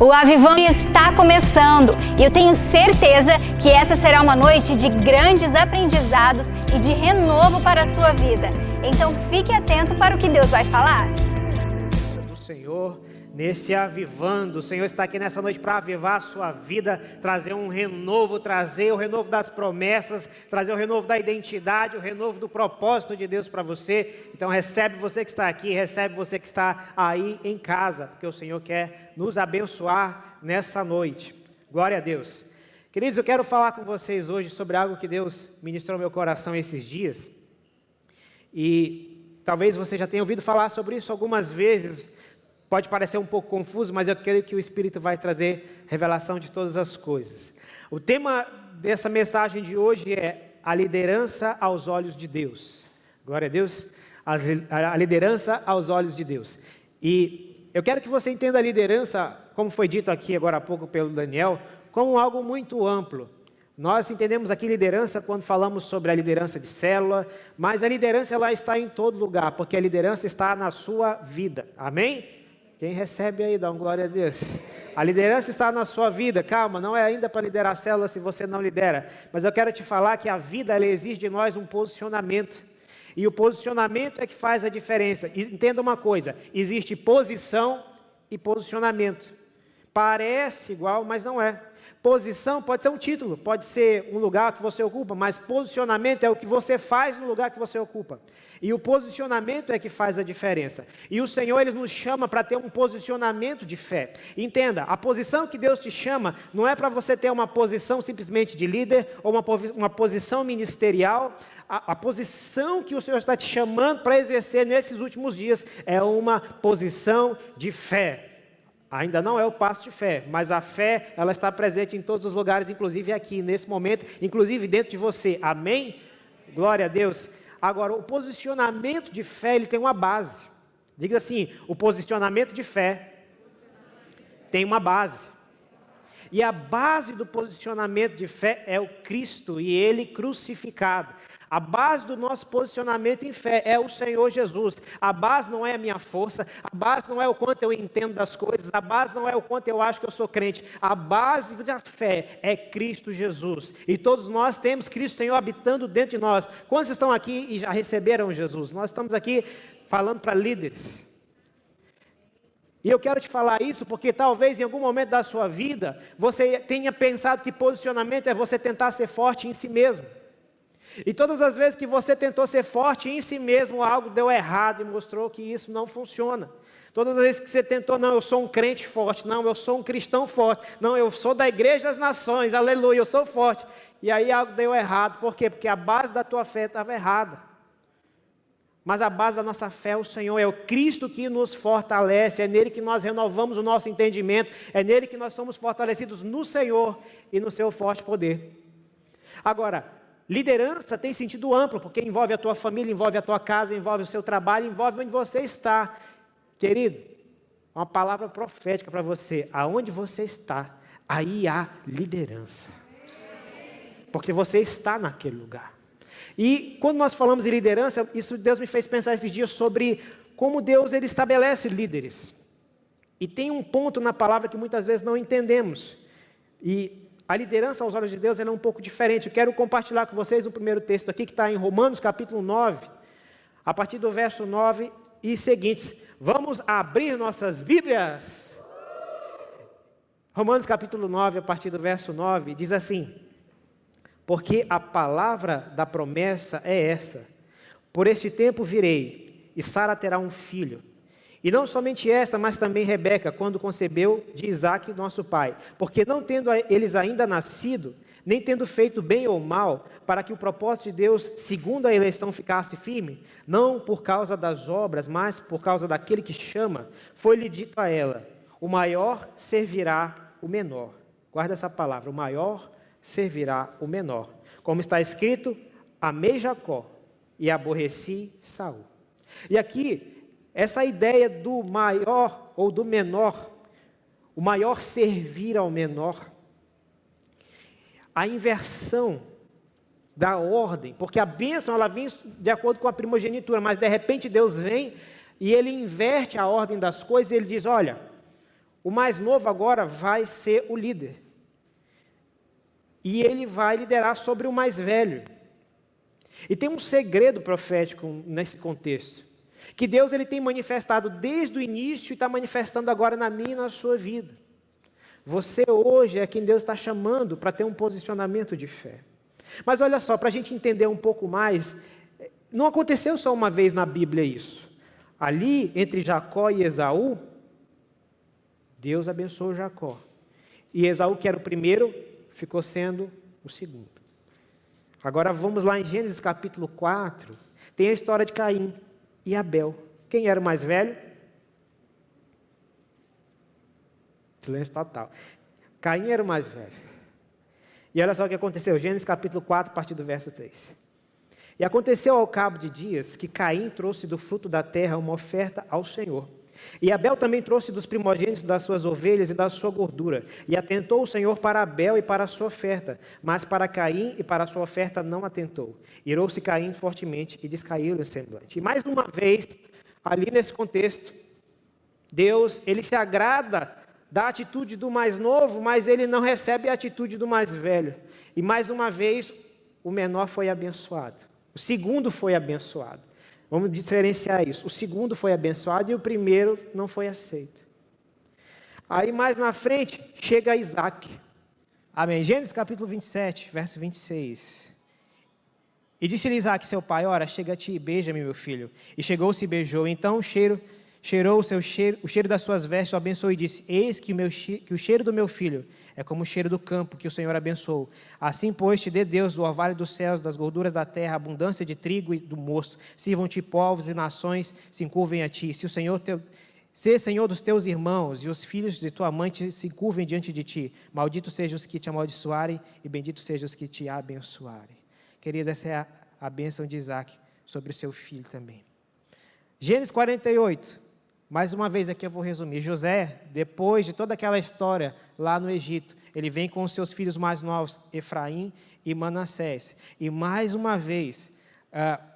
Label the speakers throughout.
Speaker 1: O Avivando está começando e eu tenho certeza que essa será uma noite de grandes aprendizados e de renovo para a sua vida. Então fique atento para o que Deus vai falar.
Speaker 2: Do Senhor, nesse Avivando, o Senhor está aqui nessa noite para avivar a sua vida, trazer um renovo, trazer o renovo das promessas, trazer o renovo da identidade, o renovo do propósito de Deus para você. Então recebe você que está aqui, recebe você que está aí em casa, porque o Senhor quer nos abençoar nessa noite. Glória a Deus. Queridos, eu quero falar com vocês hoje sobre algo que Deus ministrou no meu coração esses dias. E talvez você já tenha ouvido falar sobre isso algumas vezes. Pode parecer um pouco confuso, mas eu creio que o Espírito vai trazer revelação de todas as coisas. O tema dessa mensagem de hoje é a liderança aos olhos de Deus. Glória a Deus. A liderança aos olhos de Deus. E eu quero que você entenda a liderança, como foi dito aqui agora há pouco pelo Daniel, como algo muito amplo. Nós entendemos aqui liderança quando falamos sobre a liderança de célula, mas a liderança ela está em todo lugar, porque a liderança está na sua vida. Amém? Quem recebe aí, dá uma glória a Deus. A liderança está na sua vida. Calma, não é ainda para liderar a célula se você não lidera. Mas eu quero te falar que a vida ela exige de nós um posicionamento. E o posicionamento é que faz a diferença. Entenda uma coisa, existe posição e posicionamento. Parece igual, mas não é. Posição pode ser um título, pode ser um lugar que você ocupa, mas posicionamento é o que você faz no lugar que você ocupa. E o posicionamento é que faz a diferença. E o Senhor, Ele nos chama para ter um posicionamento de fé. Entenda, a posição que Deus te chama não é para você ter uma posição simplesmente de líder ou uma posição ministerial. A posição que o Senhor está te chamando para exercer nesses últimos dias é uma posição de fé. Ainda não é o passo de fé, mas a fé, ela está presente em todos os lugares, inclusive aqui, nesse momento, inclusive dentro de você. Amém? Glória a Deus. Agora, o posicionamento de fé, ele tem uma base. Diga assim, o posicionamento de fé tem uma base. E a base do posicionamento de fé é o Cristo e Ele crucificado. A base do nosso posicionamento em fé é o Senhor Jesus. A base não é a minha força, a base não é o quanto eu entendo das coisas, a base não é o quanto eu acho que eu sou crente. A base da fé é Cristo Jesus. E todos nós temos Cristo Senhor habitando dentro de nós. Quantos estão aqui e já receberam Jesus? Nós estamos aqui falando para líderes. E eu quero te falar isso porque talvez em algum momento da sua vida você tenha pensado que posicionamento é você tentar ser forte em si mesmo. E todas as vezes que você tentou ser forte em si mesmo, algo deu errado e mostrou que isso não funciona. Todas as vezes que você tentou, não, eu sou um crente forte, não, eu sou um cristão forte, não, eu sou da igreja das nações, aleluia, eu sou forte. E aí algo deu errado, por quê? Porque a base da tua fé estava errada. Mas a base da nossa fé é o Senhor, é o Cristo que nos fortalece, é nele que nós renovamos o nosso entendimento, é nele que nós somos fortalecidos no Senhor e no seu forte poder. Agora, liderança tem sentido amplo, porque envolve a tua família, envolve a tua casa, envolve o seu trabalho, envolve onde você está. Querido, uma palavra profética para você, aonde você está, aí há liderança. Porque você está naquele lugar. E quando nós falamos em liderança, isso Deus me fez pensar esses dias sobre como Deus ele estabelece líderes. E tem um ponto na palavra que muitas vezes não entendemos. E a liderança aos olhos de Deus ela é um pouco diferente. Eu quero compartilhar com vocês o primeiro texto aqui que está em Romanos capítulo 9, a partir do verso 9 e seguintes. Vamos abrir nossas Bíblias. Romanos capítulo 9, a partir do verso 9, diz assim: porque a palavra da promessa é essa: por este tempo virei, e Sara terá um filho. E não somente esta, mas também Rebeca, quando concebeu de Isaque, nosso pai. Porque não tendo eles ainda nascido, nem tendo feito bem ou mal, para que o propósito de Deus, segundo a eleição, ficasse firme, não por causa das obras, mas por causa daquele que chama, foi-lhe dito a ela: o maior servirá o menor. Guarda essa palavra, o maior servirá o menor. Como está escrito, amei Jacó e aborreci Saul. E aqui, essa ideia do maior ou do menor, o maior servir ao menor, a inversão da ordem, porque a bênção ela vem de acordo com a primogenitura, mas de repente Deus vem e Ele inverte a ordem das coisas e Ele diz: olha, O mais novo agora vai ser o líder. E ele vai liderar sobre o mais velho. E tem um segredo profético nesse contexto. Que Deus ele tem manifestado desde o início e está manifestando agora na minha e na sua vida. Você hoje é quem Deus está chamando para ter um posicionamento de fé. Mas olha só, para a gente entender um pouco mais, não aconteceu só uma vez na Bíblia isso. Ali, entre Jacó e Esaú, Deus abençoou Jacó. E Esaú, que era o primeiro, ficou sendo o segundo. Agora vamos lá em Gênesis capítulo 4, tem a história de Caim e Abel. Quem era o mais velho? Silêncio total. Caim era o mais velho. E olha só o que aconteceu, Gênesis capítulo 4, a partir do verso 3. E aconteceu ao cabo de dias que Caim trouxe do fruto da terra uma oferta ao Senhor. E Abel também trouxe dos primogênitos das suas ovelhas e da sua gordura. E atentou o Senhor para Abel e para a sua oferta, mas para Caim e para a sua oferta não atentou. Irou-se Caim fortemente e descaiu-lhe o semblante. E mais uma vez, ali nesse contexto, Deus, ele se agrada da atitude do mais novo, mas ele não recebe a atitude do mais velho. E mais uma vez, o menor foi abençoado. O segundo foi abençoado. Vamos diferenciar isso. O segundo foi abençoado e o primeiro não foi aceito. Aí mais na frente, chega Isaac. Amém. Gênesis capítulo 27, verso 26. E disse-lhe Isaac, seu pai, ora, chega-te e beija-me, meu filho. E chegou-se e beijou. Então cheirou o cheiro das suas vestes, o abençoou e disse, eis que o cheiro do meu filho é como o cheiro do campo que o Senhor abençoou. Assim, pois, te dê Deus do orvalho dos céus, das gorduras da terra, abundância de trigo e do mosto. Sirvam-te povos e nações, se encurvem a ti. Se Senhor dos teus irmãos e os filhos de tua mãe se encurvem diante de ti, malditos sejam os que te amaldiçoarem e benditos sejam os que te abençoarem. Querida, essa é a bênção de Isaac sobre o seu filho também. Gênesis 48. Mais uma vez aqui eu vou resumir. José, depois de toda aquela história lá no Egito, ele vem com os seus filhos mais novos, Efraim e Manassés. E mais uma vez,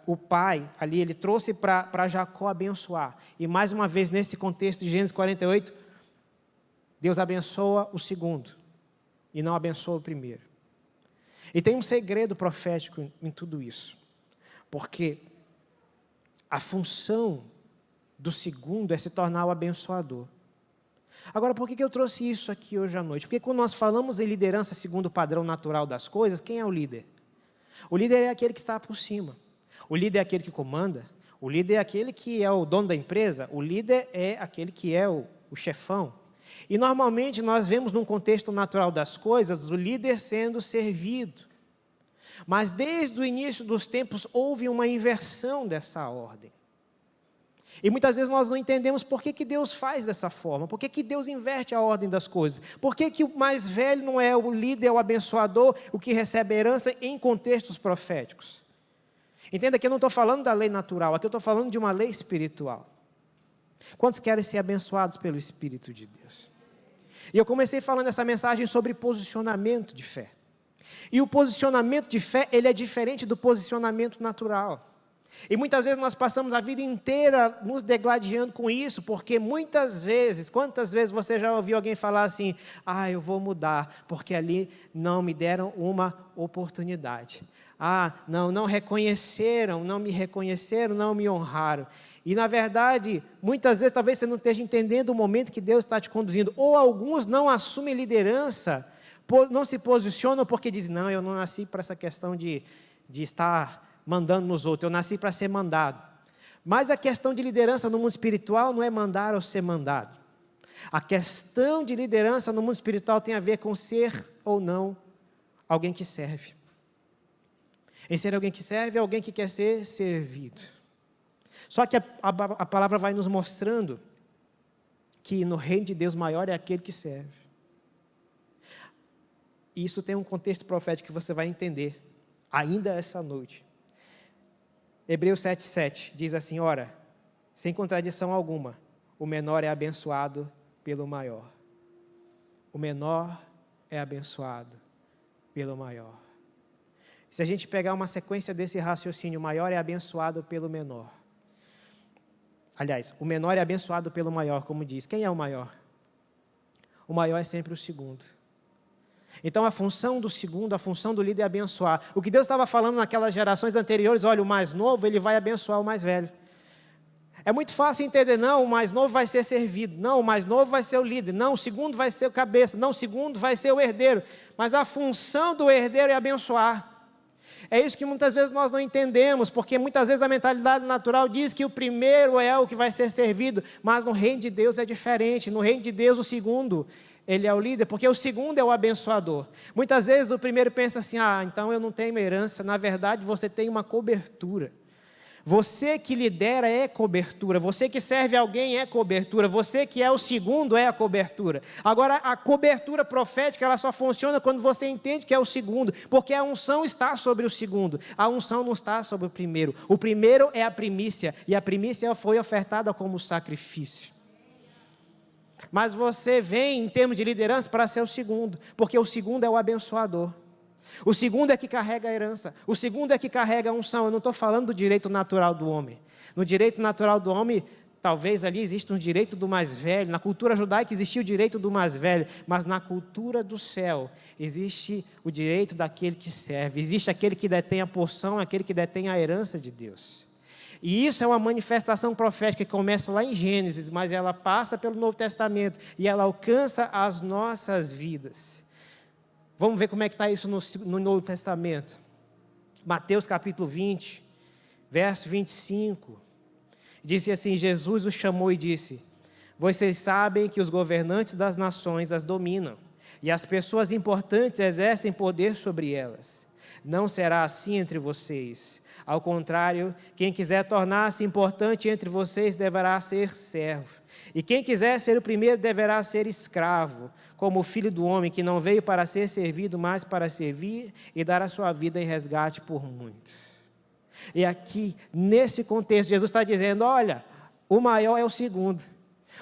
Speaker 2: o pai ali, ele trouxe para Jacó abençoar. E mais uma vez, nesse contexto de Gênesis 48, Deus abençoa o segundo e não abençoa o primeiro. E tem um segredo profético em tudo isso. Porque a função do segundo é se tornar o abençoador. Agora, por que eu trouxe isso aqui hoje à noite? Porque quando nós falamos em liderança segundo o padrão natural das coisas, quem é o líder? O líder é aquele que está por cima. O líder é aquele que comanda. O líder é aquele que é o dono da empresa. O líder é aquele que é o chefão. E normalmente nós vemos num contexto natural das coisas, o líder sendo servido. Mas desde o início dos tempos houve uma inversão dessa ordem. E muitas vezes nós não entendemos por que Deus faz dessa forma, por que Deus inverte a ordem das coisas, por que o mais velho não é o líder, é o abençoador, o que recebe a herança em contextos proféticos. Entenda que eu não estou falando da lei natural, aqui eu estou falando de uma lei espiritual. Quantos querem ser abençoados pelo Espírito de Deus? E eu comecei falando essa mensagem sobre posicionamento de fé. E o posicionamento de fé, ele é diferente do posicionamento natural. E muitas vezes nós passamos a vida inteira nos degladiando com isso, porque muitas vezes, quantas vezes você já ouviu alguém falar assim, eu vou mudar, porque ali não me deram uma oportunidade. Não me reconheceram, não me honraram. E na verdade, muitas vezes talvez você não esteja entendendo o momento que Deus está te conduzindo, ou alguns não assumem liderança, não se posicionam porque dizem, não, eu não nasci para essa questão de estar mandando nos outros, eu nasci para ser mandado. Mas a questão de liderança no mundo espiritual não é mandar ou ser mandado. A questão de liderança no mundo espiritual tem a ver com ser ou não alguém que serve. Em ser alguém que serve é alguém que quer ser servido. Só que a palavra vai nos mostrando que no reino de Deus maior é aquele que serve. E isso tem um contexto profético que você vai entender ainda essa noite. Hebreus 7,7 diz assim, ora, sem contradição alguma, o menor é abençoado pelo maior. O menor é abençoado pelo maior. Se a gente pegar uma sequência desse raciocínio, o maior é abençoado pelo menor. Aliás, o menor é abençoado pelo maior, como diz. Quem é o maior? o maior é sempre o segundo. Então a função do segundo, a função do líder é abençoar. O que Deus estava falando naquelas gerações anteriores, olha, o mais novo, ele vai abençoar o mais velho. É muito fácil entender, não, o mais novo vai ser servido, não, o mais novo vai ser o líder, não, o segundo vai ser o cabeça, não, o segundo vai ser o herdeiro. Mas a função do herdeiro é abençoar. É isso que muitas vezes nós não entendemos, porque muitas vezes a mentalidade natural diz que o primeiro é o que vai ser servido, mas no reino de Deus é diferente. No reino de Deus o segundo, ele é o líder, porque o segundo é o abençoador. Muitas vezes o primeiro pensa assim, então eu não tenho herança. Na verdade você tem uma cobertura. Você que lidera é cobertura, você que serve alguém é cobertura, você que é o segundo é a cobertura. Agora, a cobertura profética, ela só funciona quando você entende que é o segundo, porque a unção está sobre o segundo, a unção não está sobre o primeiro. O primeiro é a primícia, e a primícia foi ofertada como sacrifício. Mas você vem, em termos de liderança, para ser o segundo, porque o segundo é o abençoador. O segundo é que carrega a herança. O segundo é que carrega a unção. Eu não estou falando do direito natural do homem. No direito natural do homem, talvez ali exista um direito do mais velho. Na cultura judaica existia o direito do mais velho. Mas na cultura do céu, existe o direito daquele que serve. Existe aquele que detém a porção, aquele que detém a herança de Deus. E isso é uma manifestação profética que começa lá em Gênesis, mas ela passa pelo Novo Testamento e ela alcança as nossas vidas. Vamos ver como é que está isso no Novo Testamento. Mateus capítulo 20, verso 25. Disse assim, Jesus os chamou e disse, vocês sabem que os governantes das nações as dominam, e as pessoas importantes exercem poder sobre elas. Não será assim entre vocês. Ao contrário, quem quiser tornar-se importante entre vocês deverá ser servo. E quem quiser ser o primeiro deverá ser escravo, como o Filho do Homem, que não veio para ser servido, mas para servir e dar a sua vida em resgate por muitos. E aqui, nesse contexto, Jesus está dizendo, olha, o maior é o segundo.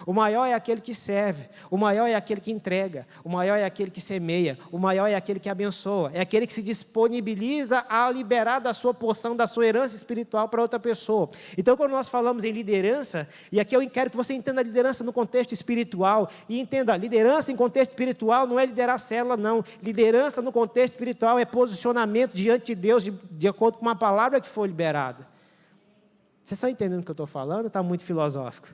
Speaker 2: O maior é aquele que serve, o maior é aquele que entrega, o maior é aquele que semeia, o maior é aquele que abençoa, é aquele que se disponibiliza a liberar da sua porção, da sua herança espiritual para outra pessoa. Então, quando nós falamos em liderança, e aqui eu quero que você entenda a liderança no contexto espiritual, e entenda, liderança em contexto espiritual não é liderar célula, não. Liderança no contexto espiritual é posicionamento diante de Deus, de acordo com uma palavra que foi liberada. Vocês estão entendendo o que eu estou falando? Está muito filosófico.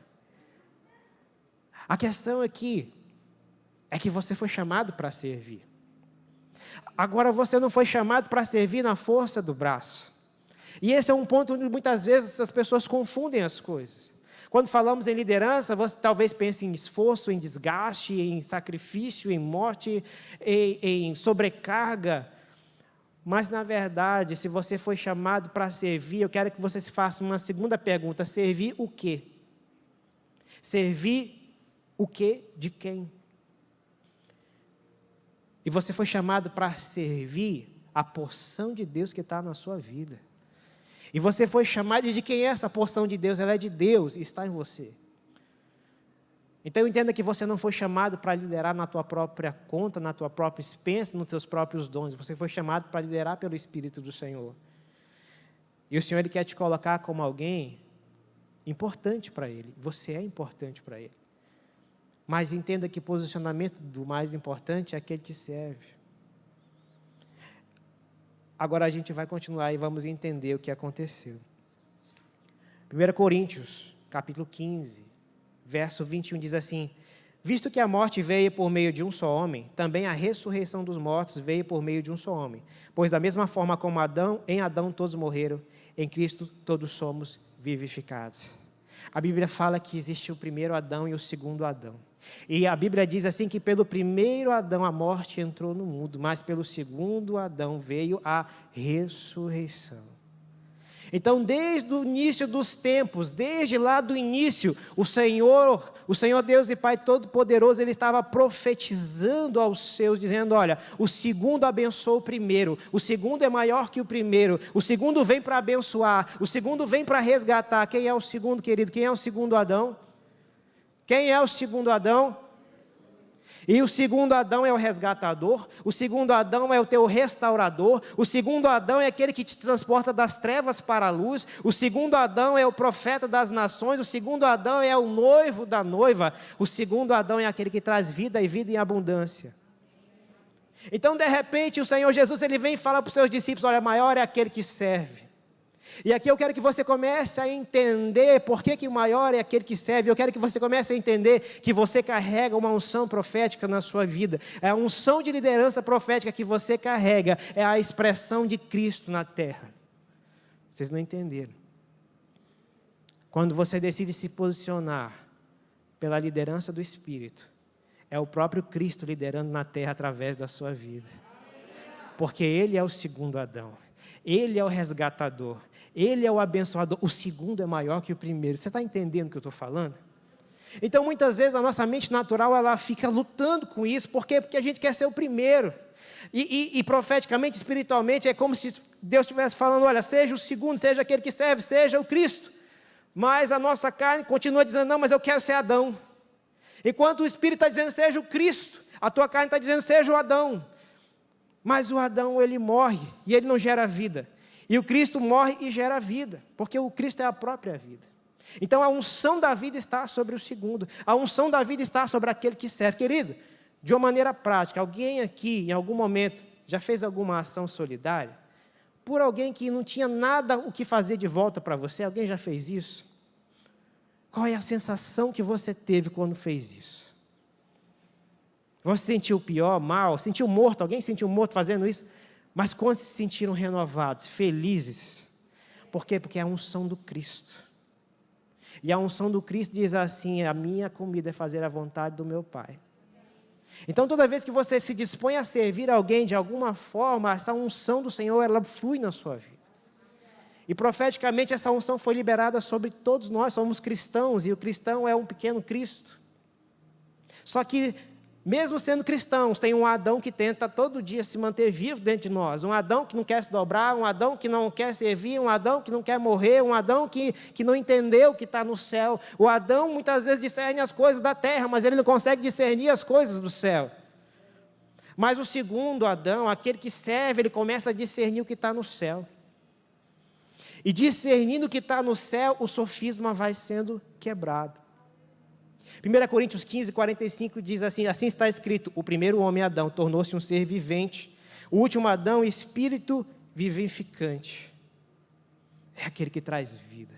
Speaker 2: A questão aqui é que você foi chamado para servir. Agora você não foi chamado para servir na força do braço. E esse é um ponto onde muitas vezes as pessoas confundem as coisas. Quando falamos em liderança, você talvez pense em esforço, em desgaste, em sacrifício, em morte, em sobrecarga. Mas na verdade, se você foi chamado para servir, eu quero que você se faça uma segunda pergunta: servir o quê? Servir o quê de quem? E você foi chamado para servir a porção de Deus que está na sua vida. E você foi chamado, e de quem é essa porção de Deus? Ela é de Deus e está em você. Então entenda que você não foi chamado para liderar na tua própria conta, na tua própria expensa, nos teus próprios dons. Você foi chamado para liderar pelo Espírito do Senhor. E o Senhor, Ele quer te colocar como alguém importante para Ele. Você é importante para Ele. Mas entenda que o posicionamento do mais importante é aquele que serve. Agora a gente vai continuar e vamos entender o que aconteceu. 1 Coríntios, capítulo 15, verso 21 diz assim: visto que a morte veio por meio de um só homem, também a ressurreição dos mortos veio por meio de um só homem. Pois da mesma forma como em Adão todos morreram, em Cristo todos somos vivificados. A Bíblia fala que existe o primeiro Adão e o segundo Adão. E a Bíblia diz assim que pelo primeiro Adão a morte entrou no mundo, mas pelo segundo Adão veio a ressurreição. Então, desde o início dos tempos, desde lá do início, o Senhor Deus e Pai Todo-Poderoso, Ele estava profetizando aos seus, dizendo, olha, o segundo abençoa o primeiro, o segundo é maior que o primeiro, o segundo vem para abençoar, o segundo vem para resgatar. Quem é o segundo, querido? Quem é o segundo Adão? Quem é o segundo Adão? E o segundo Adão é o resgatador, o segundo Adão é o teu restaurador, o segundo Adão é aquele que te transporta das trevas para a luz, o segundo Adão é o profeta das nações, o segundo Adão é o noivo da noiva, o segundo Adão é aquele que traz vida e vida em abundância. Então, de repente, o Senhor Jesus, ele vem e fala para os seus discípulos: olha, maior é aquele que serve. E aqui eu quero que você comece a entender por que o maior é aquele que serve. Eu quero que você comece a entender que você carrega uma unção profética na sua vida. A unção de liderança profética que você carrega é a expressão de Cristo na terra. Vocês não entenderam. Quando você decide se posicionar pela liderança do Espírito, é o próprio Cristo liderando na terra através da sua vida. Porque Ele é o segundo Adão. Ele é o resgatador. Ele é o abençoador. O segundo é maior que o primeiro. Você está entendendo o que eu estou falando? Então, muitas vezes, a nossa mente natural, ela fica lutando com isso. Por quê? Porque a gente quer ser o primeiro. E profeticamente, espiritualmente, é como se Deus estivesse falando: olha, seja o segundo, seja aquele que serve, seja o Cristo. Mas a nossa carne continua dizendo: não, mas eu quero ser Adão. Enquanto o Espírito está dizendo: seja o Cristo, a tua carne está dizendo: seja o Adão. Mas o Adão, ele morre e ele não gera vida. E o Cristo morre e gera vida, porque o Cristo é a própria vida. Então a unção da vida está sobre o segundo. A unção da vida está sobre aquele que serve. Querido, de uma maneira prática, alguém aqui, em algum momento, já fez alguma ação solidária? Por alguém que não tinha nada o que fazer de volta para você? Alguém já fez isso? Qual é a sensação que você teve quando fez isso? Você sentiu pior, mal, sentiu morto? Alguém sentiu morto fazendo isso? Mas quantos se sentiram renovados, felizes? Por quê? Porque é a unção do Cristo. E a unção do Cristo diz assim: a minha comida é fazer a vontade do meu Pai. Então, toda vez que você se dispõe a servir alguém de alguma forma, essa unção do Senhor, ela flui na sua vida. E profeticamente essa unção foi liberada sobre todos nós. Somos cristãos e o cristão é um pequeno Cristo. Só que, mesmo sendo cristãos, tem um Adão que tenta todo dia se manter vivo dentro de nós. Um Adão que não quer se dobrar, um Adão que não quer servir, um Adão que não quer morrer, um Adão que não entendeu o que está no céu. O Adão muitas vezes discerne as coisas da terra, mas ele não consegue discernir as coisas do céu. Mas o segundo Adão, aquele que serve, ele começa a discernir o que está no céu. E discernindo o que está no céu, o sofisma vai sendo quebrado. 1 Coríntios 15, 45 diz assim: assim está escrito: o primeiro homem, Adão, tornou-se um ser vivente. O último Adão, espírito vivificante. É aquele que traz vida.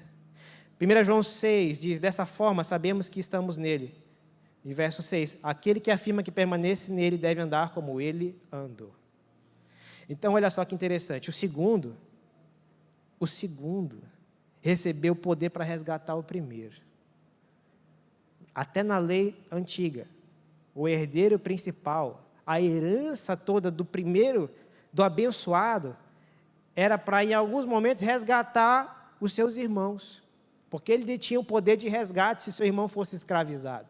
Speaker 2: 1 João 6 diz: dessa forma sabemos que estamos nele. E verso 6: aquele que afirma que permanece nele deve andar como ele andou. Então, olha só que interessante. O segundo recebeu o poder para resgatar o primeiro. Até na lei antiga, o herdeiro principal, a herança toda do primeiro, do abençoado, era para, em alguns momentos, resgatar os seus irmãos, porque ele detinha o poder de resgate se seu irmão fosse escravizado.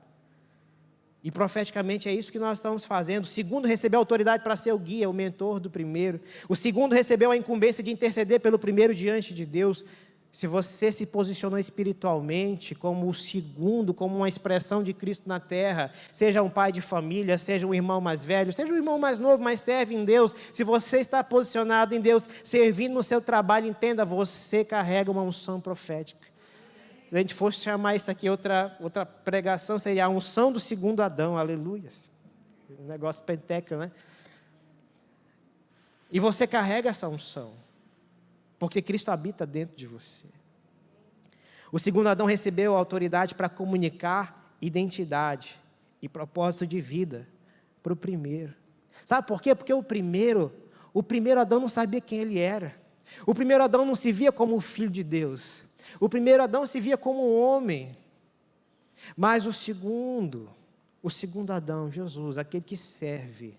Speaker 2: E profeticamente é isso que nós estamos fazendo. O segundo recebeu a autoridade para ser o guia, o mentor do primeiro. O segundo recebeu a incumbência de interceder pelo primeiro diante de Deus. Se você se posicionou espiritualmente como o segundo, como uma expressão de Cristo na terra, seja um pai de família, seja um irmão mais velho, seja um irmão mais novo, mas serve em Deus, se você está posicionado em Deus, servindo no seu trabalho, entenda, você carrega uma unção profética. Se a gente fosse chamar isso aqui outra pregação, seria a unção do segundo Adão, aleluias. Um negócio penteca, né? E você carrega essa unção, porque Cristo habita dentro de você. O segundo Adão recebeu a autoridade para comunicar identidade e propósito de vida para o primeiro. Sabe por quê? Porque o primeiro Adão não sabia quem ele era. O primeiro Adão não se via como o filho de Deus. O primeiro Adão se via como um homem. Mas o segundo Adão, Jesus, aquele que serve,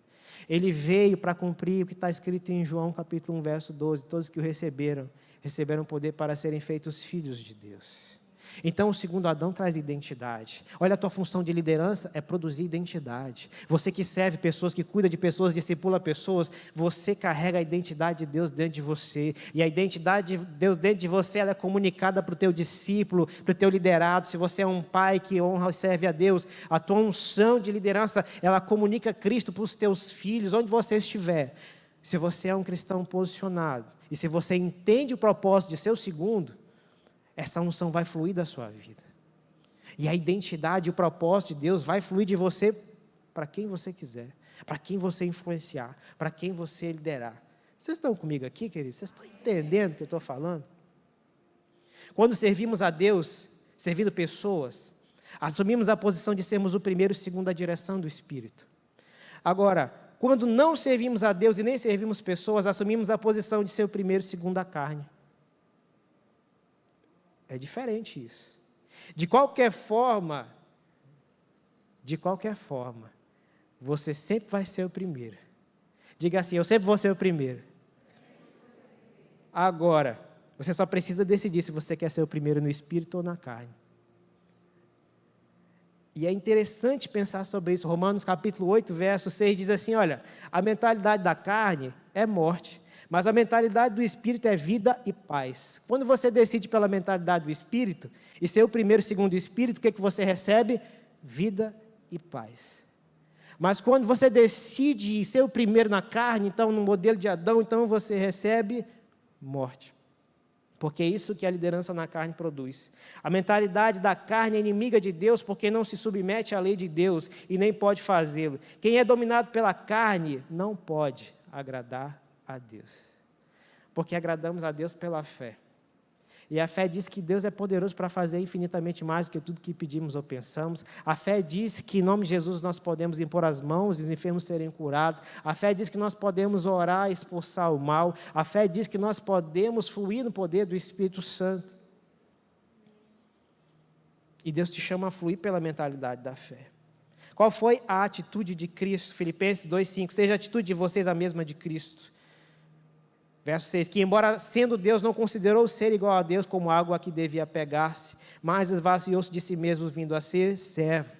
Speaker 2: ele veio para cumprir o que está escrito em João capítulo 1, verso 12. Todos que o receberam poder para serem feitos filhos de Deus. Então, o segundo Adão traz identidade. Olha, a tua função de liderança é produzir identidade. Você que serve pessoas, que cuida de pessoas, discipula pessoas, você carrega a identidade de Deus dentro de você. E a identidade de Deus dentro de você, ela é comunicada para o teu discípulo, para o teu liderado. Se você é um pai que honra e serve a Deus, a tua unção de liderança, ela comunica Cristo para os teus filhos, onde você estiver. Se você é um cristão posicionado, e se você entende o propósito de ser o segundo, essa unção vai fluir da sua vida. E a identidade, o propósito de Deus vai fluir de você para quem você quiser, para quem você influenciar, para quem você liderar. Vocês estão comigo aqui, queridos? Vocês estão entendendo o que eu estou falando? Quando servimos a Deus, servindo pessoas, assumimos a posição de sermos o primeiro segundo a direção do Espírito. Agora, quando não servimos a Deus e nem servimos pessoas, assumimos a posição de ser o primeiro segundo a carne. É diferente isso. De qualquer forma, você sempre vai ser o primeiro. Diga assim, eu sempre vou ser o primeiro. Agora, você só precisa decidir se você quer ser o primeiro no espírito ou na carne. E é interessante pensar sobre isso. Romanos capítulo 8, verso 6 diz assim, olha, a mentalidade da carne é morte, mas a mentalidade do Espírito é vida e paz. Quando você decide pela mentalidade do Espírito, e ser o primeiro segundo o Espírito, o que você recebe? Vida e paz. Mas quando você decide ser o primeiro na carne, então no modelo de Adão, então você recebe morte. Porque é isso que a liderança na carne produz. A mentalidade da carne é inimiga de Deus, porque não se submete à lei de Deus e nem pode fazê-lo. Quem é dominado pela carne não pode agradar a Deus, porque agradamos a Deus pela fé, e a fé diz que Deus é poderoso para fazer infinitamente mais do que tudo que pedimos ou pensamos. A fé diz que em nome de Jesus nós podemos impor as mãos e os enfermos serem curados. A fé diz que nós podemos orar e expulsar o mal. A fé diz que nós podemos fluir no poder do Espírito Santo, e Deus te chama a fluir pela mentalidade da fé. Qual foi a atitude de Cristo? Filipenses 2,5, seja a atitude de vocês a mesma de Cristo. Verso 6, que embora sendo Deus, não considerou ser igual a Deus como algo a que devia pegar-se, mas esvaziou-se de si mesmo, vindo a ser servo.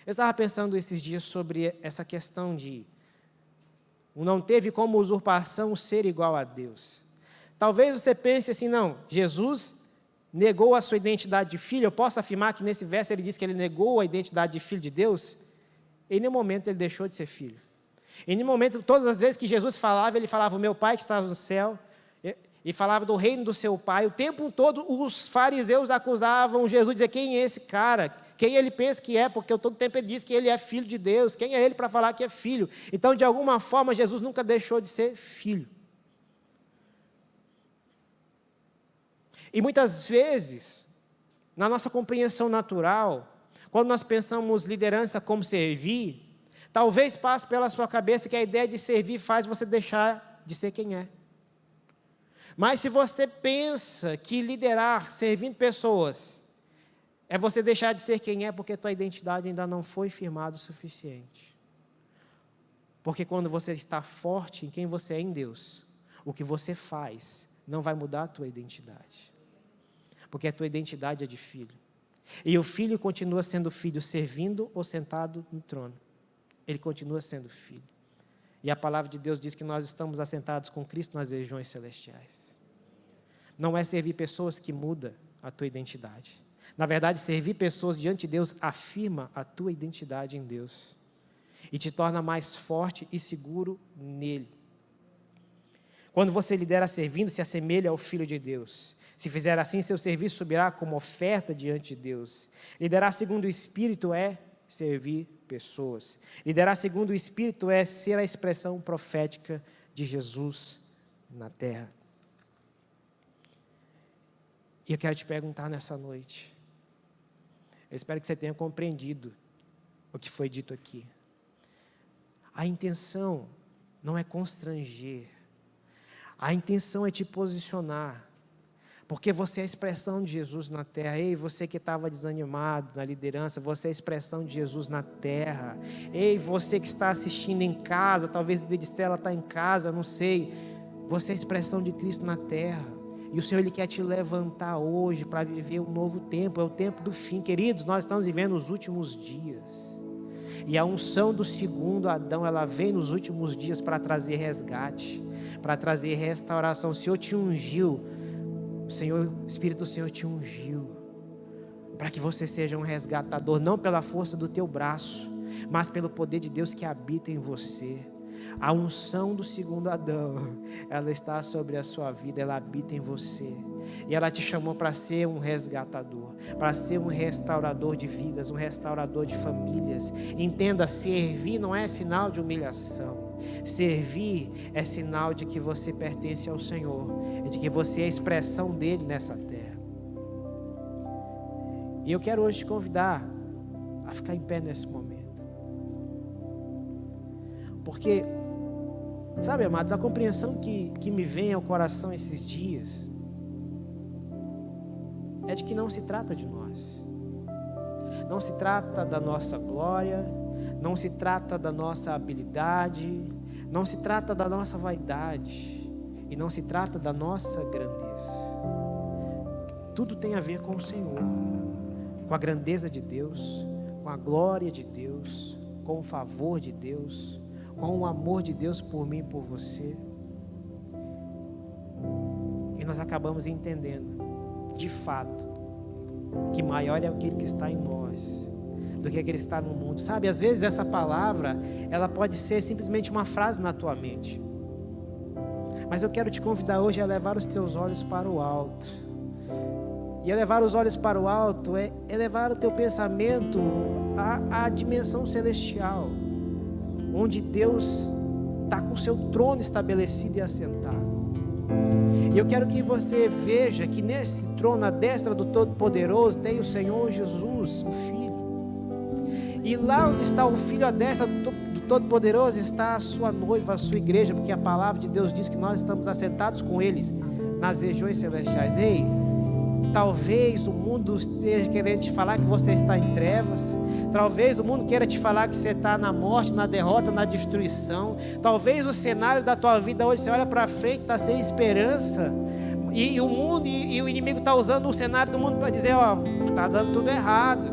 Speaker 2: Eu estava pensando esses dias sobre essa questão de não teve como usurpação ser igual a Deus. Talvez você pense assim, não, Jesus negou a sua identidade de filho. Eu posso afirmar que nesse verso ele diz que ele negou a identidade de filho de Deus? Em nenhum momento ele deixou de ser filho. Em nenhum momento, todas as vezes que Jesus falava, ele falava, o meu Pai que está no céu, e falava do reino do seu Pai. O tempo todo os fariseus acusavam Jesus, dizer, quem é esse cara? Quem ele pensa que é? Porque todo tempo ele diz que ele é filho de Deus. Quem é ele para falar que é filho? Então, de alguma forma, Jesus nunca deixou de ser filho. E muitas vezes, na nossa compreensão natural, quando nós pensamos liderança como servir, talvez passe pela sua cabeça que a ideia de servir faz você deixar de ser quem é. Mas se você pensa que liderar, servindo pessoas, é você deixar de ser quem é, porque tua identidade ainda não foi firmada o suficiente. Porque quando você está forte em quem você é em Deus, o que você faz não vai mudar a tua identidade. Porque a tua identidade é de filho. E o filho continua sendo filho, servindo ou sentado no trono. Ele continua sendo filho. E a palavra de Deus diz que nós estamos assentados com Cristo nas regiões celestiais. Não é servir pessoas que muda a tua identidade. Na verdade, servir pessoas diante de Deus afirma a tua identidade em Deus e te torna mais forte e seguro nele. Quando você lidera servindo, se assemelha ao Filho de Deus. Se fizer assim, seu serviço subirá como oferta diante de Deus. Liderar segundo o Espírito é servir pessoas. Liderar segundo o Espírito é ser a expressão profética de Jesus na terra. E eu quero te perguntar nessa noite, eu espero que você tenha compreendido o que foi dito aqui. A intenção não é constranger, a intenção é te posicionar, porque você é a expressão de Jesus na terra. Ei, você que estava desanimado na liderança, você é a expressão de Jesus na terra. Ei, você que está assistindo em casa, talvez a Dedicela está em casa, não sei. Você é a expressão de Cristo na terra. E o Senhor, Ele quer te levantar hoje para viver um novo tempo. É o tempo do fim. Queridos, nós estamos vivendo os últimos dias. E a unção do segundo Adão, ela vem nos últimos dias para trazer resgate, para trazer restauração. O Senhor te ungiu, o Espírito do Senhor te ungiu, para que você seja um resgatador, não pela força do teu braço, mas pelo poder de Deus que habita em você. A unção do segundo Adão, ela está sobre a sua vida, ela habita em você. E ela te chamou para ser um resgatador, para ser um restaurador de vidas, um restaurador de famílias. Entenda, servir não é sinal de humilhação. Servir é sinal de que você pertence ao Senhor, e de que você é a expressão dele nessa terra. E eu quero hoje te convidar a ficar em pé nesse momento. Porque, sabe, amados, a compreensão que me vem ao coração esses dias é de que não se trata de nós, não se trata da nossa glória, não se trata da nossa habilidade, não se trata da nossa vaidade, e não se trata da nossa grandeza. Tudo tem a ver com o Senhor, com a grandeza de Deus, com a glória de Deus, com o favor de Deus, com o amor de Deus por mim e por você. E nós acabamos entendendo, de fato, que maior é aquele que está em nós do que aquele que está no mundo. Sabe, às vezes essa palavra, ela pode ser simplesmente uma frase na tua mente, mas eu quero te convidar hoje a levar os teus olhos para o alto. E elevar os olhos para o alto é elevar o teu pensamento à dimensão celestial, onde Deus está com o seu trono estabelecido e assentado. E eu quero que você veja que nesse trono, à destra do Todo-Poderoso, tem o Senhor Jesus, o Filho. E lá onde está o Filho, à destra do Todo-Poderoso, está a sua noiva, a sua igreja, porque a palavra de Deus diz que nós estamos assentados com eles nas regiões celestiais. Ei, talvez o mundo esteja querendo te falar que você está em trevas. Talvez o mundo queira te falar que você está na morte, na derrota, na destruição. Talvez o cenário da tua vida hoje, você olha para frente, está sem esperança. E o mundo e o inimigo está usando o cenário do mundo para dizer, ó, está dando tudo errado.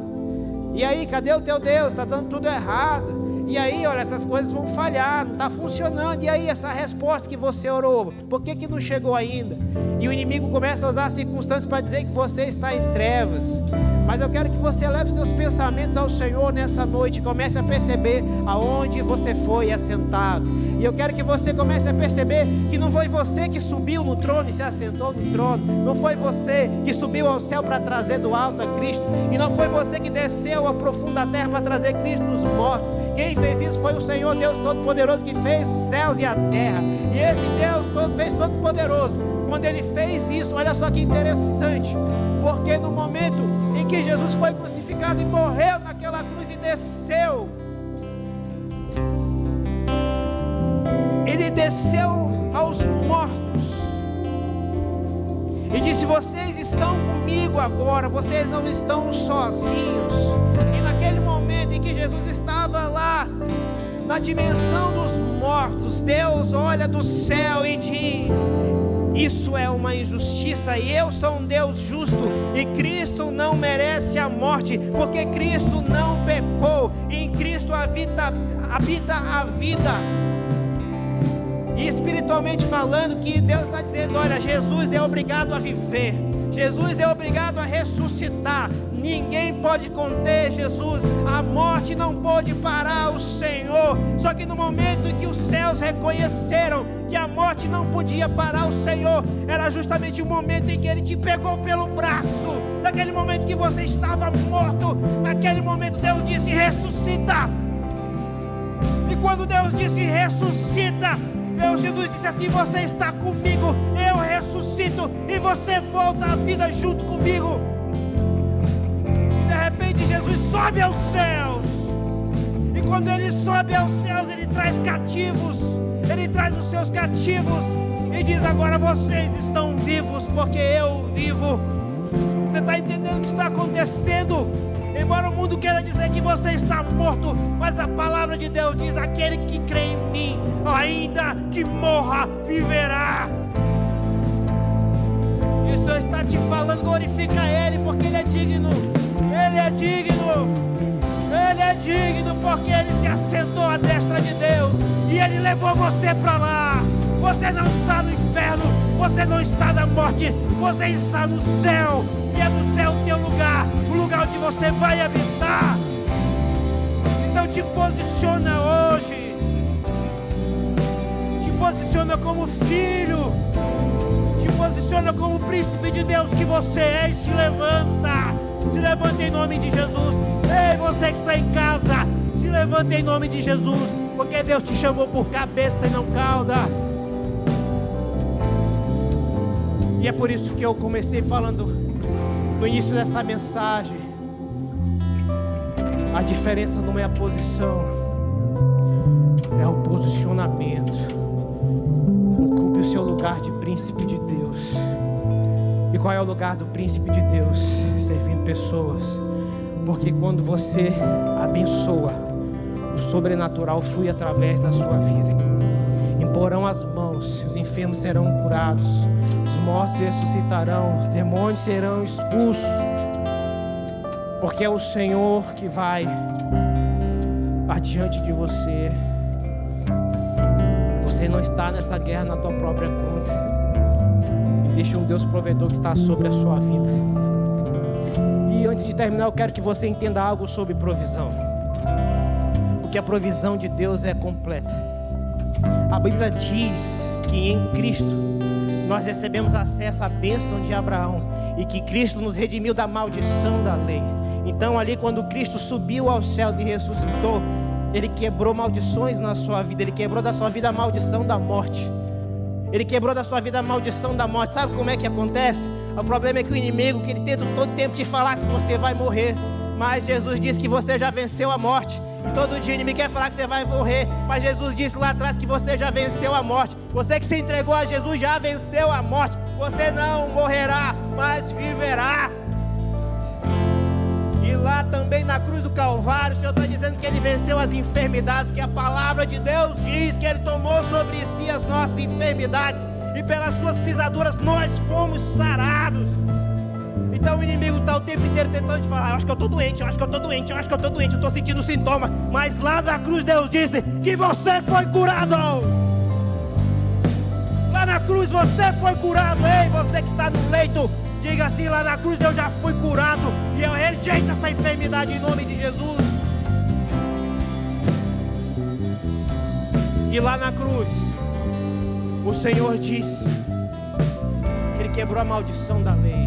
Speaker 2: E aí, cadê o teu Deus? Está dando tudo errado. E aí, olha, essas coisas vão falhar, não está funcionando. E aí, essa resposta que você orou, por que não chegou ainda? E o inimigo começa a usar circunstâncias para dizer que você está em trevas. Mas eu quero que você leve seus pensamentos ao Senhor nessa noite e comece a perceber aonde você foi assentado. E eu quero que você comece a perceber que não foi você que subiu no trono e se assentou no trono. Não foi você que subiu ao céu para trazer do alto a Cristo. E não foi você que desceu à profunda terra para trazer Cristo dos mortos. Quem fez isso foi o Senhor Deus Todo-Poderoso, que fez os céus e a terra. E esse Deus fez Todo-Poderoso. Quando Ele fez isso, olha só que interessante. Porque no momento em que Jesus foi crucificado e morreu naquela cruz e desceu, Ele desceu aos mortos e disse, vocês estão comigo agora, vocês não estão sozinhos. E naquele momento em que Jesus estava lá na dimensão dos mortos, Deus olha do céu e diz, isso é uma injustiça, e eu sou um Deus justo, e Cristo não merece a morte, porque Cristo não pecou, e em Cristo habita a vida. E espiritualmente falando, que Deus está dizendo, olha, Jesus é obrigado a viver, Jesus é obrigado a ressuscitar. Ninguém pode conter Jesus, a morte não pôde parar o Senhor. Só que no momento em que os céus reconheceram que a morte não podia parar o Senhor, era justamente o momento em que Ele te pegou pelo braço. Naquele momento que você estava morto, naquele momento Deus disse, ressuscita. E quando Deus disse ressuscita, Jesus disse assim, você está comigo, eu ressuscito e você volta à vida junto comigo. De repente Jesus sobe aos céus, e quando Ele sobe aos céus, Ele traz cativos, Ele traz os seus cativos e diz, agora vocês estão vivos porque eu vivo. Você está entendendo o que está acontecendo? Embora o mundo queira dizer que você está morto, mas a palavra de Deus diz, aquele que crê em mim, ainda que morra, viverá.
Speaker 3: Senhor está te falando, glorifica Ele, porque Ele é digno. Ele é digno. Ele é digno, porque Ele se assentou à destra de Deus e Ele levou você para lá. Você não está no inferno, você não está na morte, você está no céu. E é no céu o teu lugar, o lugar onde você vai habitar. Então te posiciona hoje. Te posiciona como filho. Te posiciona como príncipe de Deus que você é e se levanta. Se levanta em nome de Jesus. Ei, você que está em casa, se levanta em nome de Jesus, porque Deus te chamou por cabeça e não cauda. E é por isso que eu comecei falando no início dessa mensagem. A diferença não é a posição, é o posicionamento. Ocupe o seu lugar de príncipe de Deus. E qual é o lugar do príncipe de Deus? Servindo pessoas. Porque quando você abençoa, o sobrenatural flui através da sua vida. Imporão as mãos, os enfermos serão curados, os mortos ressuscitarão, os demônios serão expulsos. Porque é o Senhor que vai adiante de você. Você não está nessa guerra na tua própria conta. Existe um Deus provedor que está sobre a sua vida. E antes de terminar, eu quero que você entenda algo sobre provisão. Porque a provisão de Deus é completa. A Bíblia diz que em Cristo nós recebemos acesso à bênção de Abraão e que Cristo nos redimiu da maldição da lei. Então ali quando Cristo subiu aos céus e ressuscitou, Ele quebrou maldições na sua vida. Ele quebrou da sua vida a maldição da morte. Ele quebrou da sua vida a maldição da morte. Sabe como é que acontece? O problema é que o inimigo, que ele tenta todo tempo te falar que você vai morrer. Mas Jesus disse que você já venceu a morte. E todo dia o inimigo quer falar que você vai morrer. Mas Jesus disse lá atrás que você já venceu a morte. Você que se entregou a Jesus já venceu a morte. Você não morrerá, mas viverá. E lá também na cruz do Calvário, o Senhor está dizendo que Ele venceu as enfermidades, que a palavra de Deus diz que Ele tomou sobre si as nossas enfermidades e pelas suas pisaduras nós fomos sarados. Então o inimigo está o tempo inteiro tentando te falar: eu acho que eu estou doente, eu acho que eu estou doente, eu acho que eu estou doente, eu estou sentindo sintoma. Mas lá na cruz Deus disse que você foi curado. Lá na cruz você foi curado. Ei, você que está no leito, diga assim: lá na cruz eu já fui curado e eu rejeito essa enfermidade em nome de Jesus. E lá na cruz o Senhor disse que Ele quebrou a maldição da lei.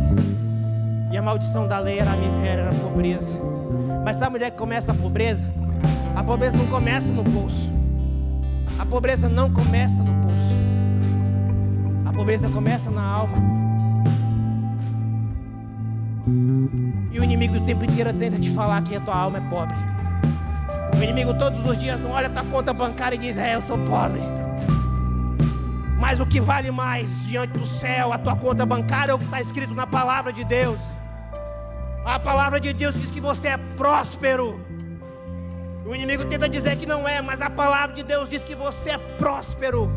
Speaker 3: E a maldição da lei era a miséria, era a pobreza. Mas sabe onde é que começa a pobreza? A pobreza não começa no bolso. A pobreza não começa no bolso. A pobreza começa na alma. E o inimigo o tempo inteiro tenta te falar que a tua alma é pobre. O inimigo todos os dias olha a tua conta bancária e diz: eu sou pobre. Mas o que vale mais diante do céu, a tua conta bancária, é o que está escrito na palavra de Deus. A palavra de Deus diz que você é próspero. O inimigo tenta dizer que não é, mas a palavra de Deus diz que você é próspero.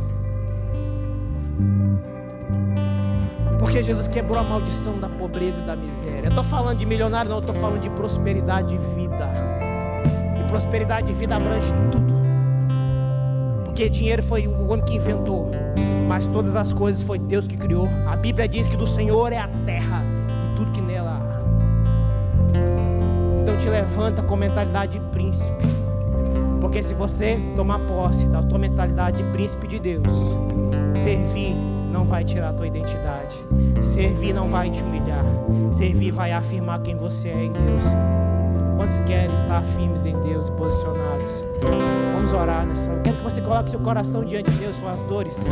Speaker 3: Porque Jesus quebrou a maldição da pobreza e da miséria. Eu estou falando de milionário, não, eu estou falando de prosperidade de vida. E prosperidade de vida abrange tudo. Porque dinheiro foi o homem que inventou, mas todas as coisas foi Deus que criou. A Bíblia diz que do Senhor é a terra e tudo que nela há. Então te levanta com mentalidade de príncipe. Porque se você tomar posse da tua mentalidade de príncipe de Deus, servir não vai tirar a tua identidade. Servir não vai te humilhar. Servir vai afirmar quem você é em Deus. Quantos querem estar firmes em Deus e posicionados? Vamos orar nessa. Eu quero que você coloque seu coração diante de Deus, suas dores.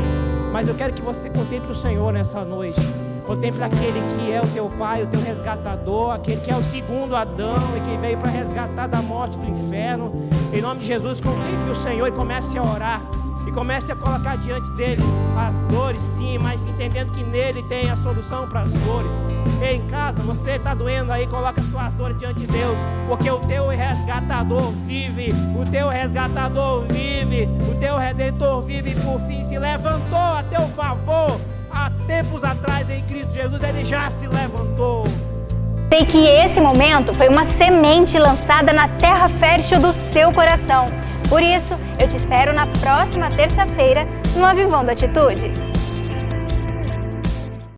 Speaker 3: Mas eu quero que você contemple o Senhor nessa noite. Contemple aquele que é o teu Pai, o teu resgatador, aquele que é o segundo Adão e que veio para resgatar da morte do inferno. Em nome de Jesus, contemple o Senhor e comece a orar. E comece a colocar diante deles as dores, sim, mas entendendo que nele tem a solução para as dores. E em casa, você está doendo aí, coloca as tuas dores diante de Deus, porque o teu resgatador vive, o teu resgatador vive, o teu redentor vive e por fim se levantou a teu favor, a teu
Speaker 2: tempos atrás em Cristo Jesus, Ele já se levantou.
Speaker 1: Sei que esse momento foi uma semente lançada na terra fértil do seu coração. Por isso, eu te espero na próxima terça-feira no Avivando Atitude.